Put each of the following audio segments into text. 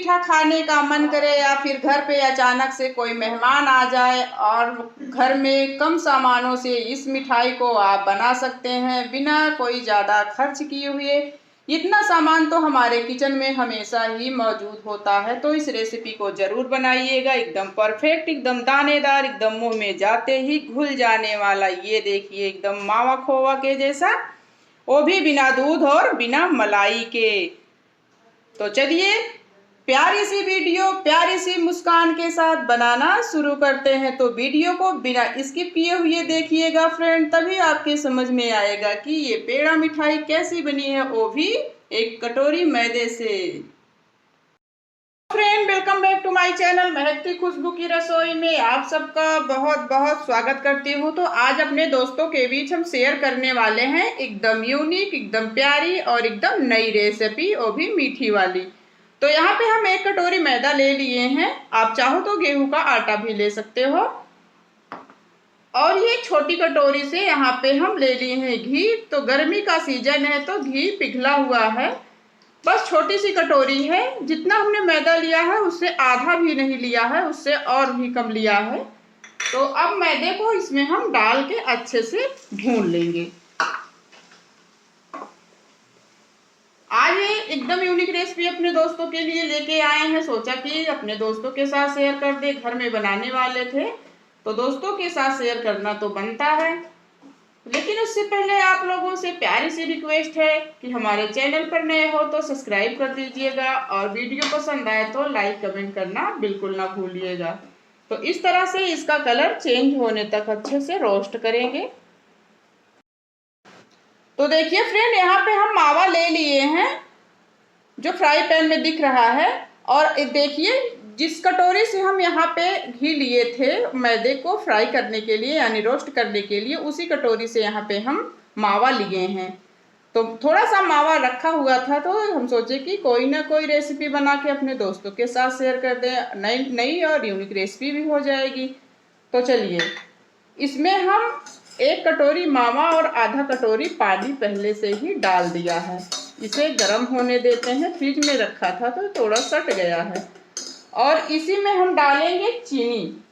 मीठा खाने का मन करे या फिर घर पे अचानक से कोई मेहमान आ जाए और घर में कम सामानों से इस मिठाई को आप बना सकते हैं बिना कोई ज़्यादा खर्च किए हुए। इतना सामान तो हमारे किचन में हमेशा ही मौजूद होता है, तो इस रेसिपी को ज़रूर बनाइएगा। एकदम परफेक्ट, एकदम दानेदार, एकदम मुंह में जाते ही घुल जाने वाला। ये देखिए एकदम मावा खोवा के जैसा, वो भी बिना दूध और बिना मलाई के। तो चलिए प्यारी सी वीडियो प्यारी सी मुस्कान के साथ बनाना शुरू करते हैं। तो वीडियो को बिना स्किप किए हुए देखिएगा फ्रेंड, तभी आपके समझ में आएगा कि ये पेड़ा मिठाई कैसी बनी है, वो भी एक कटोरी मैदे से। Friends welcome back to my channel महकती खुशबू की रसोई में आप सबका बहुत बहुत स्वागत करती हूँ। तो आज अपने दोस्तों के बीच हम शेयर करने वाले हैं एकदम यूनिक, एकदम प्यारी और एकदम नई रेसिपी, वो भी मीठी वाली। तो यहाँ पे हम 1 कटोरी मैदा ले लिए हैं, आप चाहो तो गेहूं का आटा भी ले सकते हो। और ये छोटी कटोरी से यहाँ पे हम ले लिए हैं घी। तो गर्मी का सीजन है तो घी पिघला हुआ है, बस छोटी सी कटोरी है। जितना हमने मैदा लिया है उससे आधा भी नहीं लिया है, उससे और भी कम लिया है। तो अब मैदे को इसमें हम डाल के अच्छे से भून लेंगे। आज ये एकदम यूनिक रेसिपी अपने दोस्तों के लिए लेके आए हैं, सोचा कि अपने दोस्तों के साथ शेयर कर दे। घर में बनाने वाले थे तो दोस्तों के साथ शेयर करना तो बनता है, लेकिन उससे पहले आप लोगों से प्यारी सी रिक्वेस्ट है कि हमारे चैनल पर नए हो तो सब्सक्राइब कर दीजिएगा और वीडियो पसंद आए तो लाइक कमेंट करना बिल्कुल ना भूलिएगा। तो इस तरह से इसका कलर चेंज होने तक अच्छे से रोस्ट करेंगे। तो देखिए फ्रेंड, यहाँ पे हम मावा ले लिए हैं जो फ्राई पैन में दिख रहा है। और देखिए जिस कटोरी से हम यहाँ पे घी लिए थे मैदे को फ्राई करने के लिए यानी रोस्ट करने के लिए, उसी कटोरी से यहाँ पे हम मावा लिए हैं। तो थोड़ा सा मावा रखा हुआ था तो हम सोचे कि कोई ना कोई रेसिपी बना के अपने दोस्तों के साथ शेयर कर दें, नई नई और यूनिक रेसिपी भी हो जाएगी। तो चलिए इसमें हम 1 कटोरी मावा और आधा कटोरी पानी पहले से ही डाल दिया है। इसे गर्म होने देते हैं, फ्रिज में रखा था तो थोड़ा सट गया है। और इसी में हम डालेंगे चीनी।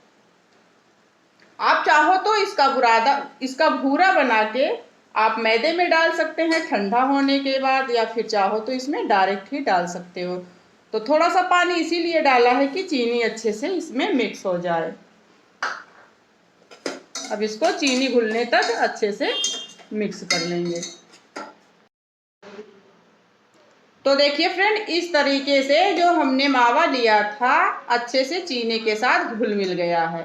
आप चाहो तो इसका भूरा बना के आप मैदे में डाल सकते हैं ठंडा होने के बाद, या फिर चाहो तो इसमें डायरेक्ट ही डाल सकते हो। तो थोड़ा सा पानी इसीलिए डाला है कि चीनी अच्छे से इसमें मिक्स हो जाए। अब इसको चीनी घुलने तक अच्छे से मिक्स कर लेंगे। तो देखिए फ्रेंड, इस तरीके से जो हमने मावा लिया था अच्छे से चीनी के साथ घुल मिल गया है।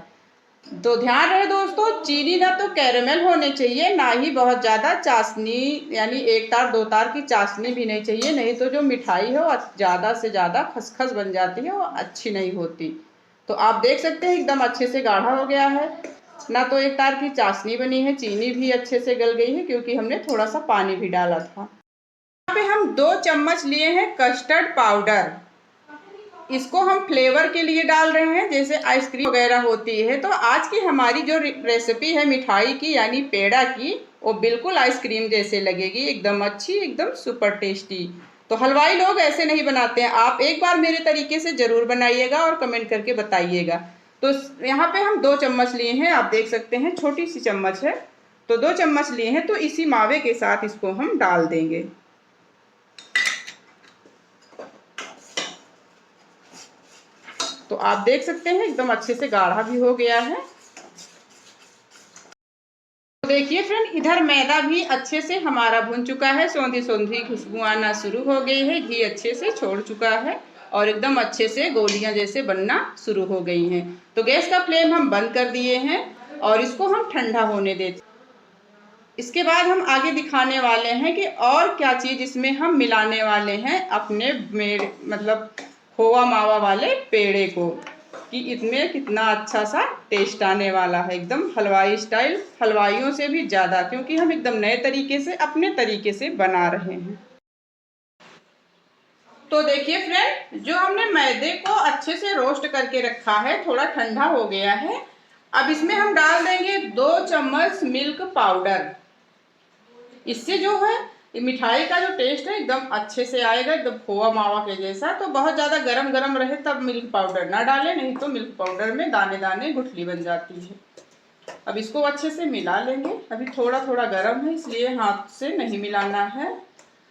तो ध्यान रहे दोस्तों, चीनी ना तो कैरेमल होने चाहिए, ना ही बहुत ज़्यादा चाशनी यानी 1 तार 2 तार की चाशनी भी नहीं चाहिए, नहीं तो जो मिठाई है वो ज़्यादा से ज़्यादा खसखस बन जाती है, वो अच्छी नहीं होती। तो आप देख सकते हैं एकदम अच्छे से गाढ़ा हो गया है, ना तो 1 तार की चाशनी बनी है, चीनी भी अच्छे से गल गई है क्योंकि हमने थोड़ा सा पानी भी डाला था। यहाँ पे हम 2 चम्मच लिए हैं कस्टर्ड पाउडर। इसको हम फ्लेवर के लिए डाल रहे हैं, जैसे आइसक्रीम वगैरह होती है। तो आज की हमारी जो रेसिपी है मिठाई की यानी पेड़ा की, वो बिल्कुल आइसक्रीम जैसे लगेगी, एकदम अच्छी, एकदम सुपर टेस्टी। तो हलवाई लोग ऐसे नहीं बनाते हैं, आप एक बार मेरे तरीके से ज़रूर बनाइएगा और कमेंट करके बताइएगा। तो यहाँ पे हम 2 चम्मच लिए हैं, आप देख सकते हैं छोटी सी चम्मच है, तो 2 चम्मच लिए हैं। तो इसी मावे के साथ इसको हम डाल देंगे। तो आप देख सकते हैं एकदम अच्छे से गाढ़ा भी हो गया है। तो देखिए फ्रेंड, इधर मैदा भी अच्छे से हमारा भुन चुका है, सौंधी सौंधी खुशबू आना शुरू हो गई है, घी अच्छे से छोड़ चुका है और एकदम अच्छे से गोलियां जैसे बनना शुरू हो गई हैं। तो गैस का फ्लेम हम बंद कर दिए हैं और इसको हम ठंडा होने देते हैं। इसके बाद हम आगे दिखाने वाले हैं कि और क्या चीज़ इसमें हम मिलाने वाले हैं अपने मतलब खोवा मावा वाले पेड़े को, कि इसमें कितना अच्छा सा टेस्ट आने वाला है, एकदम हलवाई स्टाइल, हलवाइयों से भी ज़्यादा, क्योंकि हम एकदम नए तरीके से अपने तरीके से बना रहे हैं। तो देखिए फ्रेंड, जो हमने मैदे को अच्छे से रोस्ट करके रखा है थोड़ा ठंडा हो गया है। अब इसमें हम डाल देंगे 2 चम्मच मिल्क पाउडर। इससे जो है ये मिठाई का जो टेस्ट है एकदम अच्छे से आएगा, एकदम खोआ मावा के जैसा। तो बहुत ज़्यादा गरम गरम रहे तब मिल्क पाउडर ना डालें, नहीं तो मिल्क पाउडर में दाने दाने गुठली बन जाती है। अब इसको अच्छे से मिला लेंगे। अभी थोड़ा थोड़ा गरम है इसलिए हाथ से नहीं मिलाना है।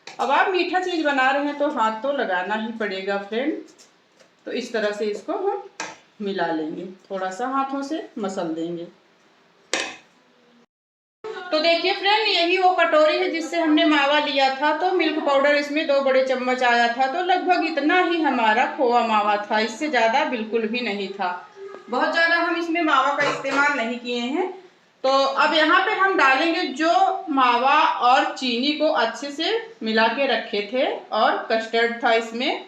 अब आप मीठा चीज़ बना रहे हैं तो हाथ तो लगाना ही पड़ेगा फ्रेंड। तो इस तरह से इसको हम मिला लेंगे, थोड़ा सा हाथों से मसल देंगे। तो देखिए फ्रेंड, यही वो कटोरी है जिससे हमने मावा लिया था। तो मिल्क पाउडर इसमें 2 बड़े चम्मच आया था। तो लगभग इतना ही हमारा खोआ मावा था, इससे ज़्यादा बिल्कुल भी नहीं था। बहुत ज़्यादा हम इसमें मावा का इस्तेमाल नहीं किए हैं। तो अब यहाँ पे हम डालेंगे जो मावा और चीनी को अच्छे से मिला के रखे थे, और कस्टर्ड था इसमें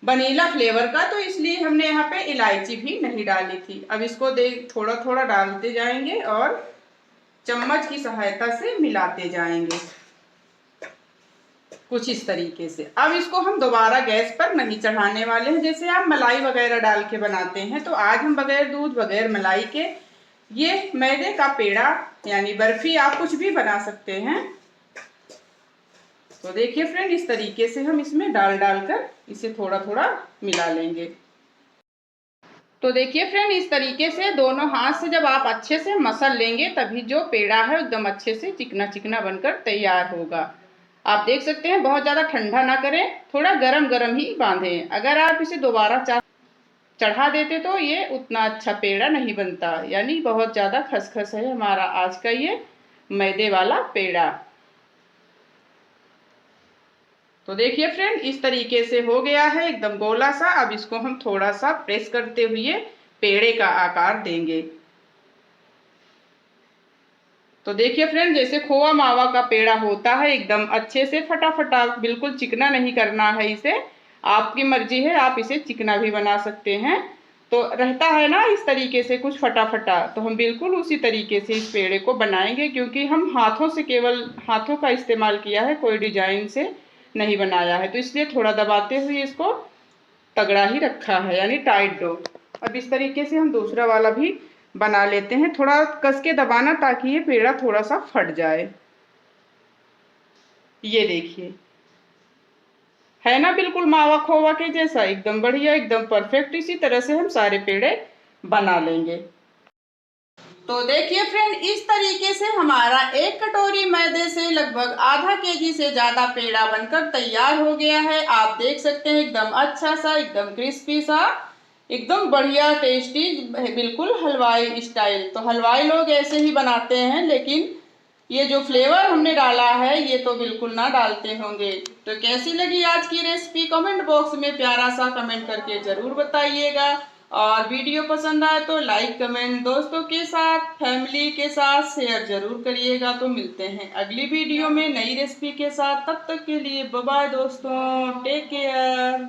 वनीला फ्लेवर का, तो इसलिए हमने यहाँ पे इलायची भी नहीं डाली थी। अब इसको थोड़ा थोड़ा डालते जाएंगे और चम्मच की सहायता से मिलाते जाएंगे कुछ इस तरीके से। अब इसको हम दोबारा गैस पर नहीं चढ़ाने वाले हैं। जैसे आप मलाई वगैरह डाल के बनाते हैं, तो आज हम बगैर दूध बगैर मलाई के ये मैदे का पेड़ा यानी बर्फी आप कुछ भी बना सकते हैं। तो देखिए फ्रेंड, इस तरीके से हम इसमें डाल कर इसे थोड़ा थोड़ा मिला लेंगे। तो देखिए फ्रेंड, इस तरीके से दोनों हाथ से जब आप अच्छे से मसल लेंगे तभी जो पेड़ा है एकदम अच्छे से चिकना चिकना बनकर तैयार होगा। आप देख सकते हैं, बहुत ज़्यादा ठंडा ना करें, थोड़ा गरम गरम ही बांधें। अगर आप इसे दोबारा चढ़ा देते तो ये उतना अच्छा पेड़ा नहीं बनता, यानी बहुत ज़्यादा खसखस है हमारा आज का ये मैदे वाला पेड़ा। तो देखिए फ्रेंड, इस तरीके से हो गया है एकदम गोला सा। अब इसको हम थोड़ा सा प्रेस करते हुए पेड़े का आकार देंगे। तो देखिए फ्रेंड, जैसे खोआ मावा का पेड़ा होता है एकदम अच्छे से फटाफटा, बिल्कुल चिकना नहीं करना है इसे। आपकी मर्जी है, आप इसे चिकना भी बना सकते हैं। तो रहता है ना इस तरीके से कुछ फटाफटा, तो हम बिल्कुल उसी तरीके से इस पेड़े को बनाएंगे, क्योंकि हम हाथों से, केवल हाथों का इस्तेमाल किया है, कोई डिजाइन से नहीं बनाया है। तो इसलिए थोड़ा दबाते हुए इसको तगड़ा ही रखा है, यानी टाइट डो। अब इस तरीके से हम दूसरा वाला भी बना लेते हैं। थोड़ा कस के दबाना ताकि ये पेड़ा थोड़ा सा फट जाए। ये देखिए, है ना बिल्कुल मावा खोवा के जैसा, एकदम बढ़िया, एकदम परफेक्ट। इसी तरह से हम सारे पेड़े बना लेंगे। तो देखिए फ्रेंड, इस तरीके से हमारा एक कटोरी मैदे से लगभग आधा केजी से ज्यादा पेड़ा बनकर तैयार हो गया है। आप देख सकते हैं, एकदम अच्छा सा, एकदम क्रिस्पी सा, एकदम बढ़िया टेस्टी, बिल्कुल हलवाई स्टाइल। तो हलवाई लोग ऐसे ही बनाते हैं, लेकिन ये जो फ्लेवर हमने डाला है ये तो बिल्कुल ना डालते होंगे। तो कैसी लगी आज की रेसिपी, कमेंट बॉक्स में प्यारा सा कमेंट करके जरूर बताइएगा। और वीडियो पसंद आए तो लाइक कमेंट दोस्तों के साथ, फैमिली के साथ शेयर जरूर करिएगा। तो मिलते हैं अगली वीडियो में नई रेसिपी के साथ। तब तक के लिए बाय बाय दोस्तों, टेक केयर।